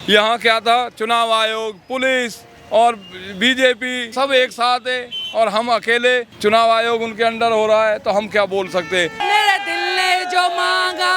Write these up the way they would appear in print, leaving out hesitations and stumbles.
यहाँ क्या था, चुनाव आयोग, पुलिस और बीजेपी सब एक साथ है और हम अकेले। चुनाव आयोग उनके अंडर हो रहा है तो हम क्या बोल सकते। मेरे दिल ने जो मांगा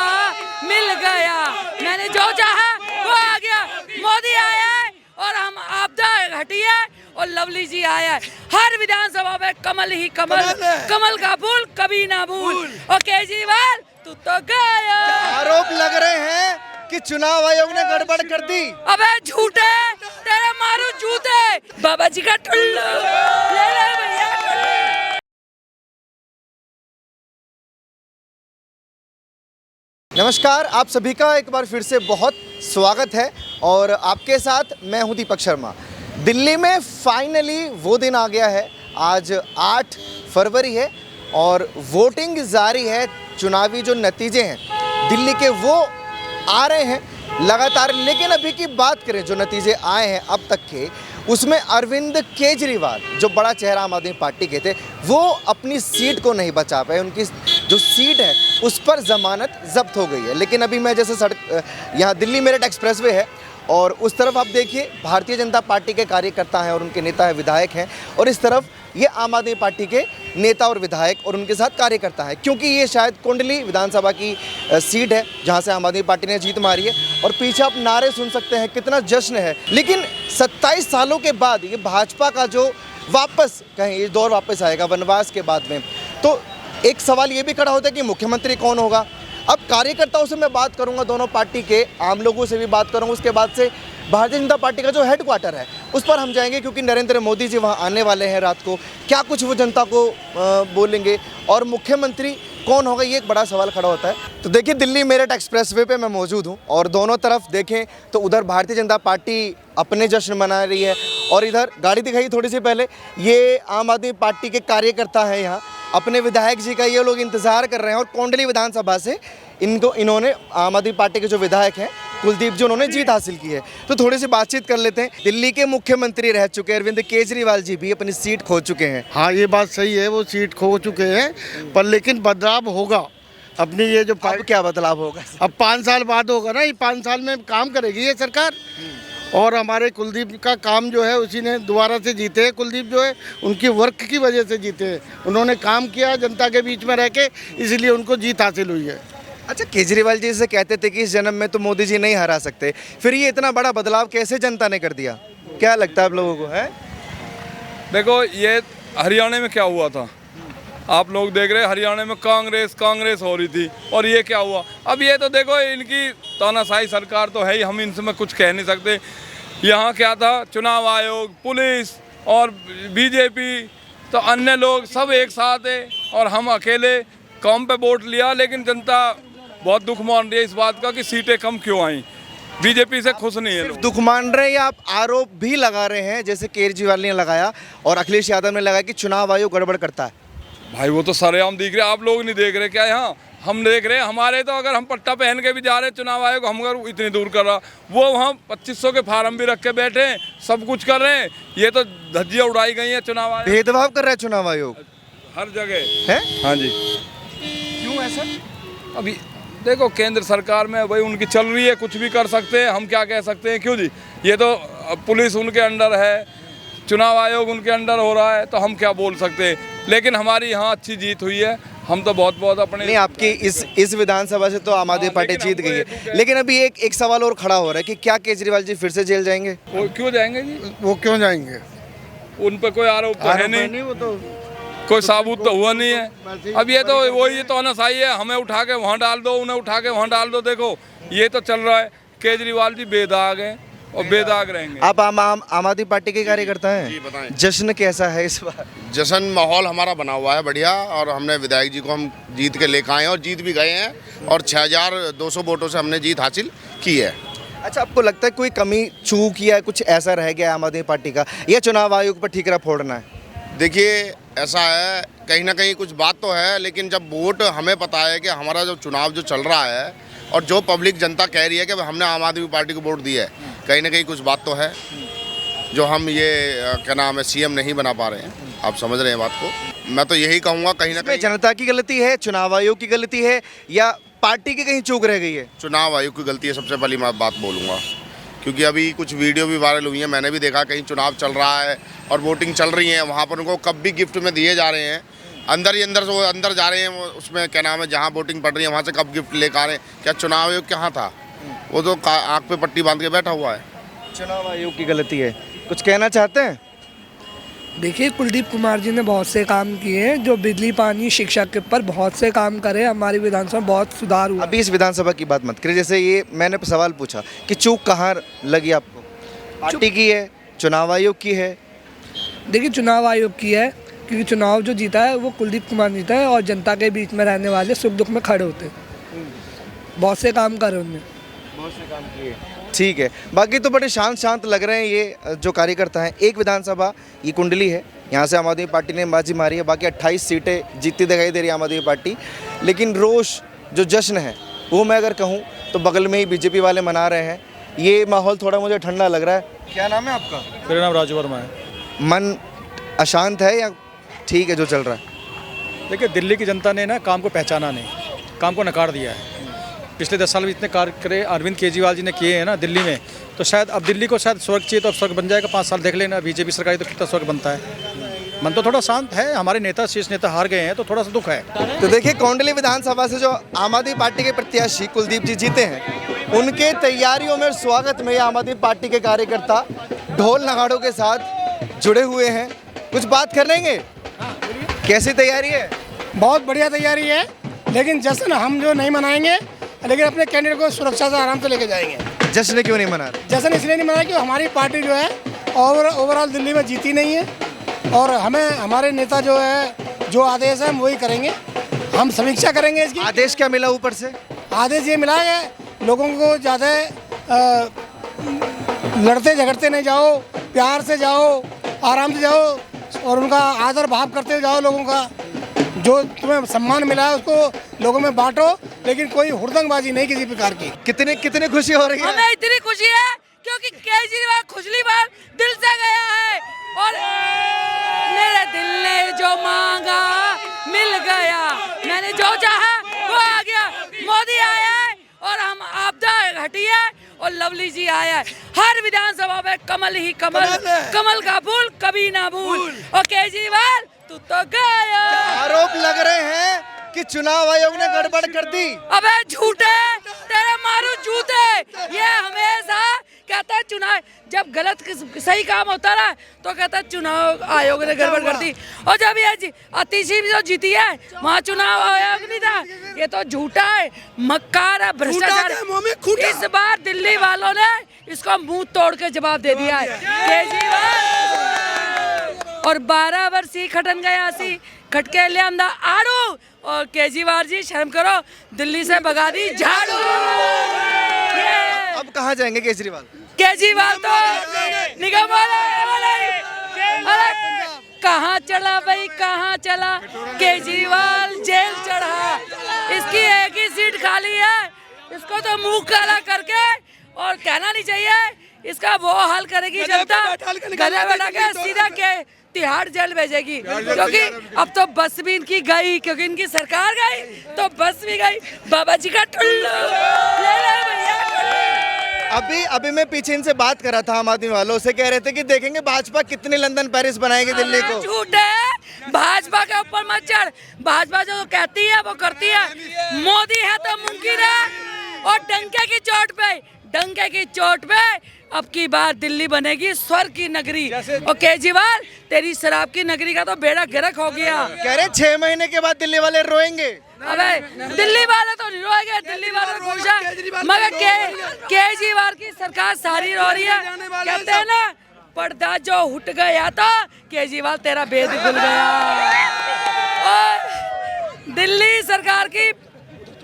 मिल गया, मैंने जो चाहा वो आ गया। मोदी आया है और हम आपदा हटी है और लवली जी आया है। हर विधानसभा में कमल ही कमल, कमल का फूल कभी ना भूल। और केजरीवाल तू तो गया। आरोप लग रहे हैं कि चुनाव आयोग ने गड़बड़ कर दी। अबे झूठे, तेरे मारू जूते। बाबा जी का टुल्लू ले ले भैया टुल्लू। नमस्कार, आप सभी का एक बार फिर से बहुत स्वागत है और आपके साथ मैं हूं दीपक शर्मा। दिल्ली में फाइनली वो दिन आ गया है। आज 8 फरवरी है और वोटिंग जारी है। चुनावी जो नतीजे हैं दिल्ली के वो आ रहे हैं लगातार। लेकिन अभी की बात करें जो नतीजे आए हैं अब तक के, उसमें अरविंद केजरीवाल जो बड़ा चेहरा आम आदमी पार्टी के थे, वो अपनी सीट को नहीं बचा पाए। उनकी जो सीट है उस पर ज़मानत जब्त हो गई है। लेकिन अभी मैं जैसे यहाँ दिल्ली मेरठ एक्सप्रेसवे है और उस तरफ आप देखिए भारतीय जनता पार्टी के कार्यकर्ता हैं और उनके नेता है, विधायक हैं, और इस तरफ ये आम आदमी पार्टी के नेता और विधायक और उनके साथ कार्यकर्ता हैं। क्योंकि ये शायद कुंडली विधानसभा की सीट है जहां से आम आदमी पार्टी ने जीत मारी है और पीछे आप नारे सुन सकते हैं, कितना जश्न है। लेकिन 27 सालों के बाद ये भाजपा का जो वापस कहें ये दौर वापस आएगा वनवास के बाद में, तो एक सवाल ये भी खड़ा होता है कि मुख्यमंत्री कौन होगा। अब कार्यकर्ताओं से मैं बात करूंगा, दोनों पार्टी के आम लोगों से भी बात करूंगा, उसके बाद से भारतीय जनता पार्टी का जो हेडक्वार्टर है उस पर हम जाएंगे क्योंकि नरेंद्र मोदी जी वहां आने वाले हैं रात को। क्या कुछ वो जनता को बोलेंगे और मुख्यमंत्री कौन होगा, ये एक बड़ा सवाल खड़ा होता है। तो देखिए दिल्ली मेरठ एक्सप्रेसवे पे मैं मौजूद हूँ और दोनों तरफ देखें तो उधर भारतीय जनता पार्टी अपने जश्न मना रही है और इधर गाड़ी दिखाई थोड़ी सी पहले, ये आम आदमी पार्टी के कार्यकर्ता हैं यहाँ, अपने विधायक जी का ये लोग इंतज़ार कर रहे हैं। और कोंडली विधानसभा से इन्होंने आम आदमी पार्टी के जो विधायक हैं कुलदीप जी, उन्होंने जीत हासिल की है। तो थोड़ी सी बातचीत कर लेते हैं। दिल्ली के मुख्यमंत्री रह चुके अरविंद केजरीवाल जी भी अपनी सीट खो चुके हैं। हाँ, ये बात सही है, वो सीट खो चुके हैं, पर लेकिन बदलाव होगा अपनी ये जो अब क्या बदलाव होगा? अब 5 साल बाद होगा ना। ये 5 साल में काम करेगी ये सरकार। और हमारे कुलदीप का काम जो है उसी ने दोबारा से जीते हैं। कुलदीप जो है उनकी वर्क की वजह से जीते हैं, उन्होंने काम किया जनता के बीच में रह के, इसलिए उनको जीत हासिल हुई है। अच्छा, केजरीवाल जी से कहते थे कि इस जन्म में तो मोदी जी नहीं हरा सकते, फिर ये इतना बड़ा बदलाव कैसे जनता ने कर दिया? क्या लगता है आप लोगों को? है देखो, ये हरियाणा में क्या हुआ था, आप लोग देख रहे हैं, हरियाणा में कांग्रेस हो रही थी और ये क्या हुआ। अब ये तो देखो, इनकी तानाशाही सरकार तो है ही, हम इनसे कुछ कह नहीं सकते। यहाँ क्या था, चुनाव आयोग, पुलिस और बीजेपी तो अन्य लोग सब एक साथ है और हम अकेले कम पे वोट लिया। लेकिन जनता बहुत दुख मान रही है इस बात का कि सीटें कम क्यों आई, बीजेपी से खुश नहीं है लोग। दुख मान रहे हैं या आप आरोप भी लगा रहे हैं, जैसे केजरीवाल ने लगाया और अखिलेश यादव ने लगाया कि चुनाव आयोग गड़बड़ करता है? भाई वो तो सरेआम दिख रहे, आप लोग नहीं देख रहे क्या? यहाँ हम देख रहे हैं, हमारे तो अगर हम पट्टा पहन के भी जा रहे हैं चुनाव आयोग, हम अगर इतनी दूर कर रहा, वो वहाँ 2500 के फार्म भी रख के बैठे हैं, सब कुछ कर रहे हैं। ये तो धज्जियाँ उड़ाई गई हैं चुनाव आयोग, भेदभाव कर रहा है चुनाव आयोग हर जगह है। हाँ जी। क्यों ऐसा? अभी देखो केंद्र सरकार में भाई उनकी चल रही है, कुछ भी कर सकते हैं, हम क्या कह सकते हैं? क्यों जी, ये तो पुलिस उनके अंडर है, चुनाव आयोग उनके अंडर हो रहा है, तो हम क्या बोल सकते हैं? लेकिन हमारी यहाँ अच्छी जीत हुई है, हम तो बहुत अपने नहीं, आपकी इस विधानसभा से तो आम आदमी पार्टी जीत गई है। लेकिन अभी एक सवाल और खड़ा हो रहा है कि क्या केजरीवाल जी फिर से जेल जाएंगे? वो क्यों जाएंगे जी? वो क्यों जाएंगे? उन पर कोई आरोप तो है नहीं, वो तो कोई साबुत तो हुआ नहीं है। अब ये तो वही तो तानाशाही है, हमें उठा के वहाँ डाल दो, उन्हें उठा के वहाँ डाल दो। देखो ये तो चल रहा है। केजरीवाल जी बेदाग हैं और बेदाग रहेंगे। आप आम आदमी पार्टी के कार्यकर्ता हैं जी, बताएं। जश्न कैसा है इस बार? जश्न माहौल हमारा बना हुआ है बढ़िया, और हमने विधायक जी को हम जीत के लेकर आए हैं और जीत भी गए हैं और 6200 वोटों से हमने जीत हासिल की है। अच्छा, आपको लगता है कोई कमी चूक या कुछ ऐसा रह गया आम आदमी पार्टी का, या चुनाव आयोग पर ठीकरा फोड़ना है? देखिए ऐसा है, कहीं ना कहीं कुछ बात तो है, लेकिन जब वोट हमें पता है कि हमारा जो चुनाव जो चल रहा है और जो पब्लिक जनता कह रही है कि हमने आम आदमी पार्टी को वोट दिया है, कहीं ना कहीं कुछ बात तो है जो हम ये क्या नाम है सीएम नहीं बना पा रहे हैं। आप समझ रहे हैं बात को? मैं तो यही कहूँगा कहीं ना कहीं जनता की गलती है, चुनाव आयोग की गलती है, या पार्टी की कहीं चूक रह गई है? चुनाव आयोग की गलती है, सबसे पहली मैं बात बोलूँगा। क्योंकि अभी कुछ वीडियो भी वायरल हुई है, मैंने भी देखा कहीं चुनाव चल रहा है और वोटिंग चल रही है, वहाँ पर उनको कब भी गिफ्ट में दिए जा रहे हैं, अंदर ही अंदर से वो अंदर जा रहे हैं, वो उसमें क्या नाम है जहाँ वोटिंग पड़ रही है वहाँ से कब गिफ्ट लेकर आ रहे हैं। क्या चुनाव आयोग कहाँ था? वो तो आँख पे पट्टी बांध के बैठा हुआ है। चुनाव आयोग की गलती है, कुछ कहना चाहते हैं? देखिए, कुलदीप कुमार जी ने बहुत से काम किए हैं, जो बिजली पानी शिक्षा के ऊपर बहुत से काम करे, हमारी विधानसभा में बहुत सुधार हुआ। अभी इस विधानसभा की बात मत करिए, जैसे ये मैंने सवाल पूछा कि चूक कहाँ लगी आपको? पार्टी की है, चुनाव आयोग की है? देखिए, चुनाव आयोग की है, क्योंकि चुनाव जो जीता है वो कुलदीप कुमार जीता है और जनता के बीच में रहने वाले सुख दुख में खड़े होते हैं। बहुत से काम करे उनने, बहुत से काम किए। ठीक है, बाकी तो बड़े शांत शांत लग रहे हैं ये जो कार्यकर्ता हैं। एक विधानसभा ये कुंडली है, यहाँ से आम आदमी पार्टी ने बाजी मारी है, बाकी 28 सीटें जीतती दिखाई दे रही है आम आदमी पार्टी। लेकिन रोष जो जश्न है वो मैं अगर कहूँ तो बगल में ही बीजेपी वाले मना रहे हैं। ये माहौल थोड़ा मुझे ठंडा लग रहा है। क्या नाम है आपका? मेरा नाम राजू वर्मा है। मन अशांत है या ठीक है जो चल रहा है? देखिए, दिल्ली की जनता ने ना काम को पहचाना नहीं, काम को नकार दिया है। पिछले 10 साल में इतने कार्य करे अरविंद केजरीवाल जी ने किए हैं ना दिल्ली में, तो शायद अब दिल्ली को शायद स्वर्ग चाहिए तो अब स्वर्ग बन जाएगा। 5 साल देख लेना बीजेपी सरकार तो कितना स्वर्ग बनता है। मन तो थोड़ा शांत है, हमारे नेता शीर्ष नेता हार गए हैं तो थोड़ा सा दुख है। तो देखिए, कोंडली विधानसभा से जो आम आदमी पार्टी के प्रत्याशी कुलदीप जी जीते हैं, उनके तैयारियों में स्वागत में आम आदमी पार्टी के कार्यकर्ता ढोल नगाड़ों के साथ जुड़े हुए हैं। कुछ बात कर लेंगे, कैसी तैयारी है? बहुत बढ़िया तैयारी है, लेकिन जश्न हम जो नहीं मनाएंगे, लेकिन अपने कैंडिडेट को सुरक्षा से आराम से लेके जाएंगे। जश्न क्यों नहीं मना रहे? जश्न इसलिए नहीं मनाएंगे कि हमारी पार्टी जो है ओवरऑल दिल्ली में जीती नहीं है, और हमें हमारे नेता जो है जो आदेश है हम वही करेंगे। हम समीक्षा करेंगे इसकी। आदेश क्या मिला ऊपर से? आदेश ये मिला है लोगों को ज़्यादा लड़ते झगड़ते नहीं जाओ, प्यार से जाओ, आराम से जाओ और उनका आदर भाव करते जाओ। लोगों का जो तुम्हें सम्मान मिला है उसको लोगों में बांटो, लेकिन कोई हुड़दंगबाजी नहीं किसी प्रकार की। कितनी खुशी हो रही है? हमें इतनी खुशी है क्योंकि केजरीवाल खुजली बार दिल से गया है और मेरे दिल ने जो मांगा मिल गया, मैंने जो चाहा वो आ गया। मोदी आया है और हम आपदा हटी है और लवली जी आया है। हर विधानसभा में कमल ही कमल, कमल का फूल कभी ना भूल। और केजरीवाल तू तो गया। आरोप लग रहे हैं कि चुनाव आयोग ने गड़बड़ कर दी। अबे झूठे, तेरे मारू जूते। ये हमेशा कहता है चुनाव, जब गलत सही काम होता ना तो कहता है चुनाव आयोग ने गड़बड़ कर दी। और जब ये अतिशी जो जीती है वहाँ चुनाव आयोग नहीं था। ये तो झूठा है, मक्कार है, भ्रष्टाचार। इस बार दिल्ली वालों ने इसको मुंह तोड़ के जवाब दे दिया है। केजरीवाल और 12 वर्षीय खटन गया सी खटके ले अंदा आड़ू, और केजरीवाल जी शर्म करो, दिल्ली से भगा दी झाड़ू। अब कहाँ जाएंगे केजरीवाल? केजरीवाल तो निगम वाले कहाँ चला भाई, कहाँ चला? केजरीवाल जेल चढ़ा, इसकी एक ही सीट खाली है। इसको तो मुंह काला करके और कहना नहीं चाहिए, इसका वो हाल करेगी जनता, गले बैठा के सीधा के तिहाड़ जेल भेजेगी। क्योंकि अब तो बस भी इनकी गई, क्योंकि इनकी सरकार गई तो बस भी गई। बाबा जी का टुल्लू ले ले भैया। अभी मैं पीछे इनसे बात कर रहा था आम आदमी वालों से, कह रहे थे कि देखेंगे भाजपा कितने लंदन पेरिस बनाएगी दिल्ली को। झूठे, भाजपा के ऊपर मत चढ़। भाजपा जो कहती है वो करती है। मोदी है तो मुमकिन है। और डंके की चोट पे अब की बार दिल्ली बनेगी स्वर्ग की नगरी। और केजरीवाल तेरी शराब की नगरी का तो बेड़ा गर्क हो गया। कह रहे 6 महीने के बाद दिल्ली वाले रोएंगे। अबे दिल्ली वाले तो नहीं रोएंगे, दिल्ली वाले खुश है, मगर केजरीवाल की सरकार सारी रो रही है। कहते हैं ना, पर्दा जो उठ गया था केजरीवाल तेरा भेद खुल गया। और दिल्ली सरकार की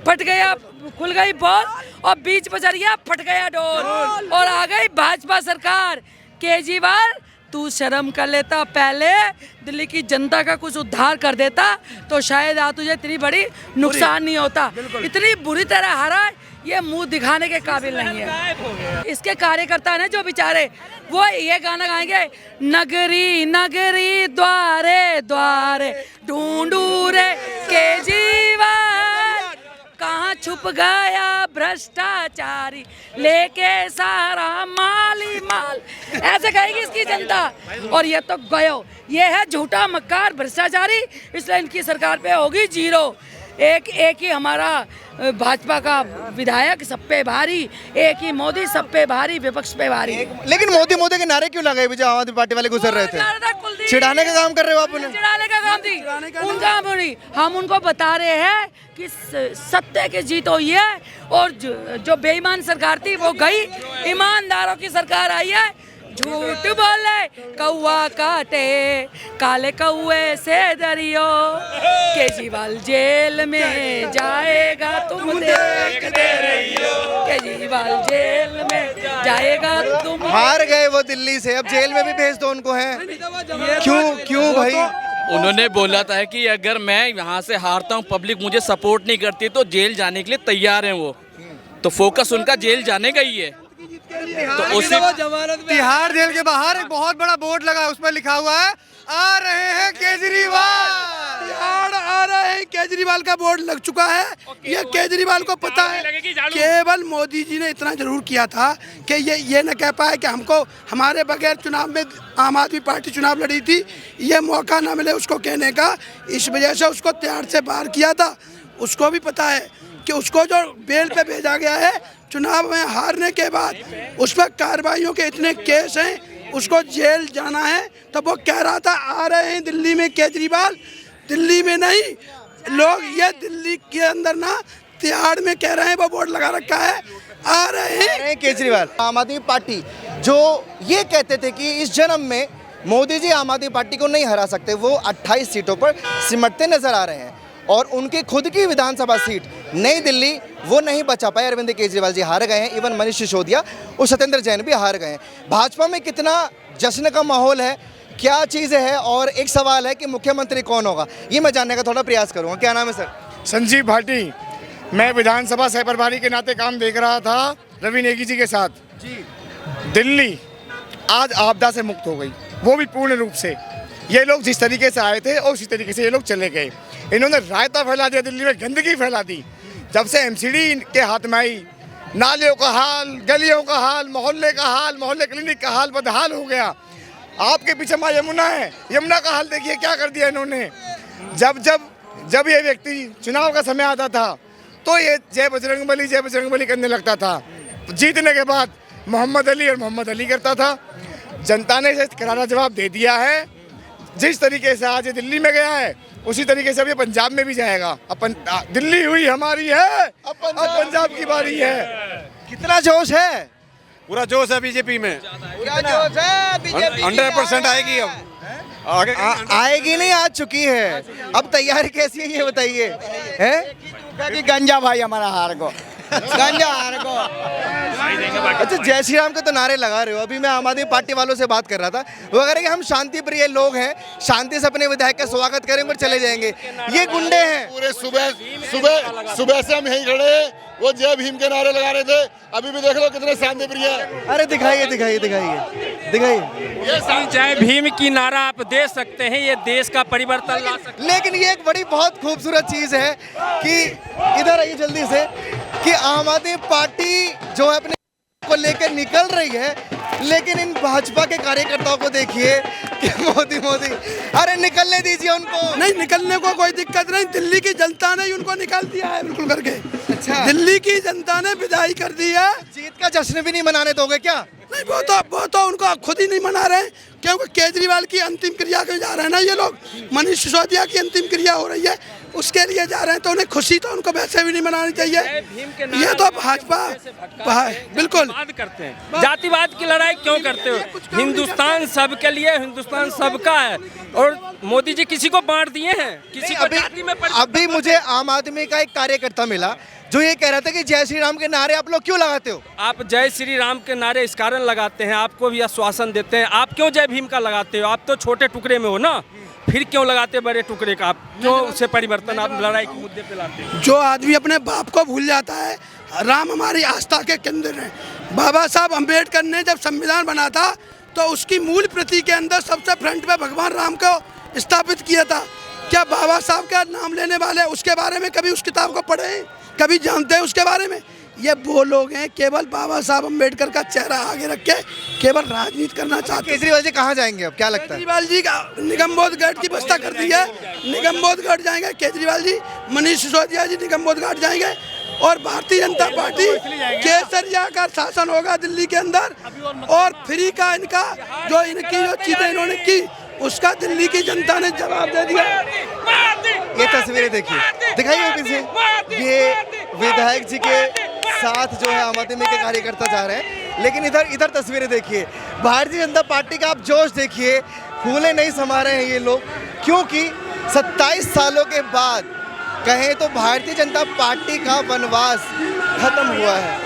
फट गया, खुल गई बॉल और बीच बजरिया फट गया डोर और आ गई भाजपा सरकार। केजरीवाल तू शर्म कर लेता, पहले दिल्ली की जनता का कुछ उद्धार कर देता तो शायद आज तुझे इतनी बड़ी नुकसान नहीं होता। इतनी बुरी तरह हारा है, ये मुंह दिखाने के काबिल नहीं है। इसके कार्यकर्ता ने जो बेचारे वो ये गाना गाएंगे, नगरी नगरी द्वारे द्वारे ढूंढू रे केजरीवाल, कहाँ छुप गया भ्रष्टाचारी, लेके सारा माल ही माल, ऐसे कहेगी इसकी जनता। और ये तो गयो, ये है झूठा मक्कार भ्रष्टाचारी, इसलिए इनकी सरकार पे होगी जीरो। एक ही हमारा भाजपा का विधायक सब पे भारी, एक ही मोदी सब पे भारी, विपक्ष पे भारी। लेकिन मोदी मोदी के नारे क्यों लगाए जो आम आदमी पार्टी वाले गुजर रहे थे? चिढ़ाने का काम कर रहे हो आप उन्हें? चिढ़ाने का काम थी उनका नहीं, हम उनको बता रहे हैं कि सत्य की जीत हुई है और जो बेईमान सरकार थी वो गई, ईमानदारों की सरकार आई है। झूठ बोले कौआ काटे, काले कौए से डरियो, केजरीवाल जेल में जाएगा तुम देखते रहियो, केजरीवाल जेल में जाएगा तुम। हार गए वो दिल्ली से, अब जेल में भी भेज दो उनको, हैं? क्यों भाई? उन्होंने बोला था कि अगर मैं यहाँ से हारता हूँ, पब्लिक मुझे सपोर्ट नहीं करती, तो जेल जाने के लिए तैयार हैं वो। तो फोकस उनका जेल जाने का ही है। तो उसी तिहाड़ जेल के बाहर एक बहुत बड़ा बोर्ड लगा है, उसमें लिखा हुआ है आ रहे हैं केजरीवाल। तिहाड़ आ रहे हैं केजरीवाल का बोर्ड लग चुका है। ये केजरीवाल को पता है, केवल मोदी जी ने इतना जरूर किया था कि ये न कह पाए कि हमको हमारे बगैर चुनाव में आम आदमी पार्टी चुनाव लड़ी थी, ये मौका ना मिले उसको कहने का, इस वजह से उसको तिहाड़ से बाहर किया था। उसको भी पता है कि उसको जो बेल पे भेजा गया है चुनाव में हारने के बाद, उस पर कार्रवाइयों के इतने केस हैं, उसको जेल जाना है। तो वो कह रहा था आ रहे हैं दिल्ली में केजरीवाल, दिल्ली में नहीं, लोग ये दिल्ली के अंदर ना तिहाड़ में कह रहे हैं, वो बोर्ड लगा रखा है आ रहे हैं केजरीवाल। आम आदमी पार्टी जो ये कहते थे कि इस जन्म में मोदी जी आम आदमी पार्टी को नहीं हरा सकते, वो 28 सीटों पर सिमटते नजर आ रहे हैं और उनकी खुद की विधानसभा सीट नई दिल्ली वो नहीं बचा पाए। अरविंद केजरीवाल जी हार गए हैं, इवन मनीष सिसोदिया और सत्येंद्र जैन भी हार गए हैं। भाजपा में कितना जश्न का माहौल है, क्या चीज़ है? और एक सवाल है कि मुख्यमंत्री कौन होगा, ये मैं जानने का थोड़ा प्रयास करूँगा। क्या नाम है सर? संजीव भाटी। मैं विधानसभा सह प्रभारी के नाते काम देख रहा था रवि नेगी जी के साथ। दिल्ली आज आपदा से मुक्त हो गई, वो भी पूर्ण रूप से। ये लोग जिस तरीके से आए थे और उसी तरीके से ये लोग चले गए। इन्होंने रायता फैला दिया, दिल्ली में गंदगी फैला दी। जब से एमसीडी के हाथ में आई, नालियों का हाल, गलियों का हाल, मोहल्ले का हाल, मोहल्ले क्लिनिक का हाल बदहाल हो गया। आपके पीछे माँ यमुना है, यमुना का हाल देखिए क्या कर दिया इन्होंने। जब ये व्यक्ति चुनाव का समय आता था तो ये जय बजरंग बली करने लगता था। जीतने के बाद मोहम्मद अली करता था। जनता ने इसे करारा जवाब दे दिया है। जिस तरीके से आज ये दिल्ली में गया है उसी तरीके से अब ये पंजाब में भी जाएगा। अपन दिल्ली हुई हमारी है, अब पंजाब की बारी है। कितना जोश है? पूरा जोश है बीजेपी में, पूरा जोश है बीजेपी 100% आएगी। अब आगे आएगी नहीं, आ चुकी है। अब तैयारी कैसी है ये बताइए? है गंजा भाई हमारा हार को, गंजा हार को। अच्छा, जय श्री राम के तो नारे लगा रहे हो। अभी मैं आम आदमी पार्टी वालों से बात कर रहा था, वो कह रहे कि हम शांति प्रिय लोग हैं, शांति से अपने विधायक का स्वागत करेंगे और चले जाएंगे। ये गुंडे हैं। पूरे सुबह से हम यहीं खड़े, वो जय भीम के नारे लगा रहे थे। अभी भी देख लो कितने शांति प्रिय है। अरे दिखाइए। जय भीम की नारा आप दे सकते हैं, ये देश का परिवर्तन ला सकते हैं। लेकिन ये एक बड़ी बहुत खूबसूरत चीज़ है कि इधर आइए जल्दी से, कि आम आदमी पार्टी जो है अपने को लेकर निकल रही है, लेकिन इन भाजपा के कार्यकर्ताओं को देखिए कि मोदी। अरे निकलने दीजिए उनको। नहीं, निकलने को कोई दिक्कत नहीं, दिल्ली की जनता ने उनको निकाल दिया है बिल्कुल करके। अच्छा, दिल्ली की जनता ने विदाई कर दी है। जीत का जश्न भी नहीं मनाने दोगे क्या? नहीं, वो तो उनको खुद ही नहीं मना रहे हैं, क्योंकि केजरीवाल की अंतिम क्रिया के जा रहे हैं ना ये लोग। मनीष सिसोदिया की अंतिम क्रिया हो रही है, उसके लिए जा रहे हैं, तो उन्हें खुशी तो उनको वैसे भी नहीं मनानी चाहिए। ये तो भाजपा बिल्कुल बात करते हैं। जातिवाद की लड़ाई क्यों करते हो? हिंदुस्तान सबके लिए, हिंदुस्तान सबका है, और मोदी जी किसी को बांट दिए हैं, किसी को जाति में। अभी मुझे आम आदमी का एक कार्यकर्ता मिला जो ये कह रहा था कि जय श्री राम के नारे आप लोग क्यों लगाते हो? आप जय श्री राम के नारे इस कारण लगाते हैं, आपको भी आश्वासन देते हैं। आप क्यों जय भीम का लगाते हो? आप तो छोटे टुकड़े में हो ना, फिर क्यों लगाते बड़े टुकड़े का? आप क्यों उसे परिवर्तन आप लड़ाई के मुद्दे पे लाते हैं? जो आदमी अपने बाप को भूल जाता है। राम हमारी आस्था के केंद्र है। बाबा साहब अम्बेडकर ने जब संविधान बना था तो उसकी मूल प्रति के अंदर सबसे फ्रंट पे भगवान राम को स्थापित किया था। क्या बाबा साहब का नाम लेने वाले उसके बारे में कभी उस किताब को पढ़े? कभी जानते हैं उसके बारे में? ये वो लोग हैं केवल बाबा साहब अम्बेडकर का चेहरा आगे रख के केवल राजनीति करना चाहते हैं। केजरीवाल जी कहाँ जाएंगे अब, क्या लगता है? केजरीवाल जी का निगमबोध घाट की व्यवस्था कर दी है, निगमबोध घाट जाएंगे केजरीवाल जी, मनीष सिसोदिया जी निगमबोध घाट जाएंगे और भारतीय जनता पार्टी केसरिया का शासन होगा दिल्ली के अंदर और फ्री का इनका जो इनकी जो चीजें इन्होंने की उसका दिल्ली की जनता ने जवाब दे दिया। ये तस्वीरें देखिए, दिखाइए पीछे, ये विधायक जी के साथ जो है आम आदमी के कार्यकर्ता जा रहे हैं, लेकिन इधर तस्वीरें देखिए, भारतीय जनता पार्टी का आप जोश देखिए, फूले नहीं समा रहे हैं ये लोग, क्योंकि 27 सालों के बाद कहें तो भारतीय जनता पार्टी का वनवास खत्म हुआ है।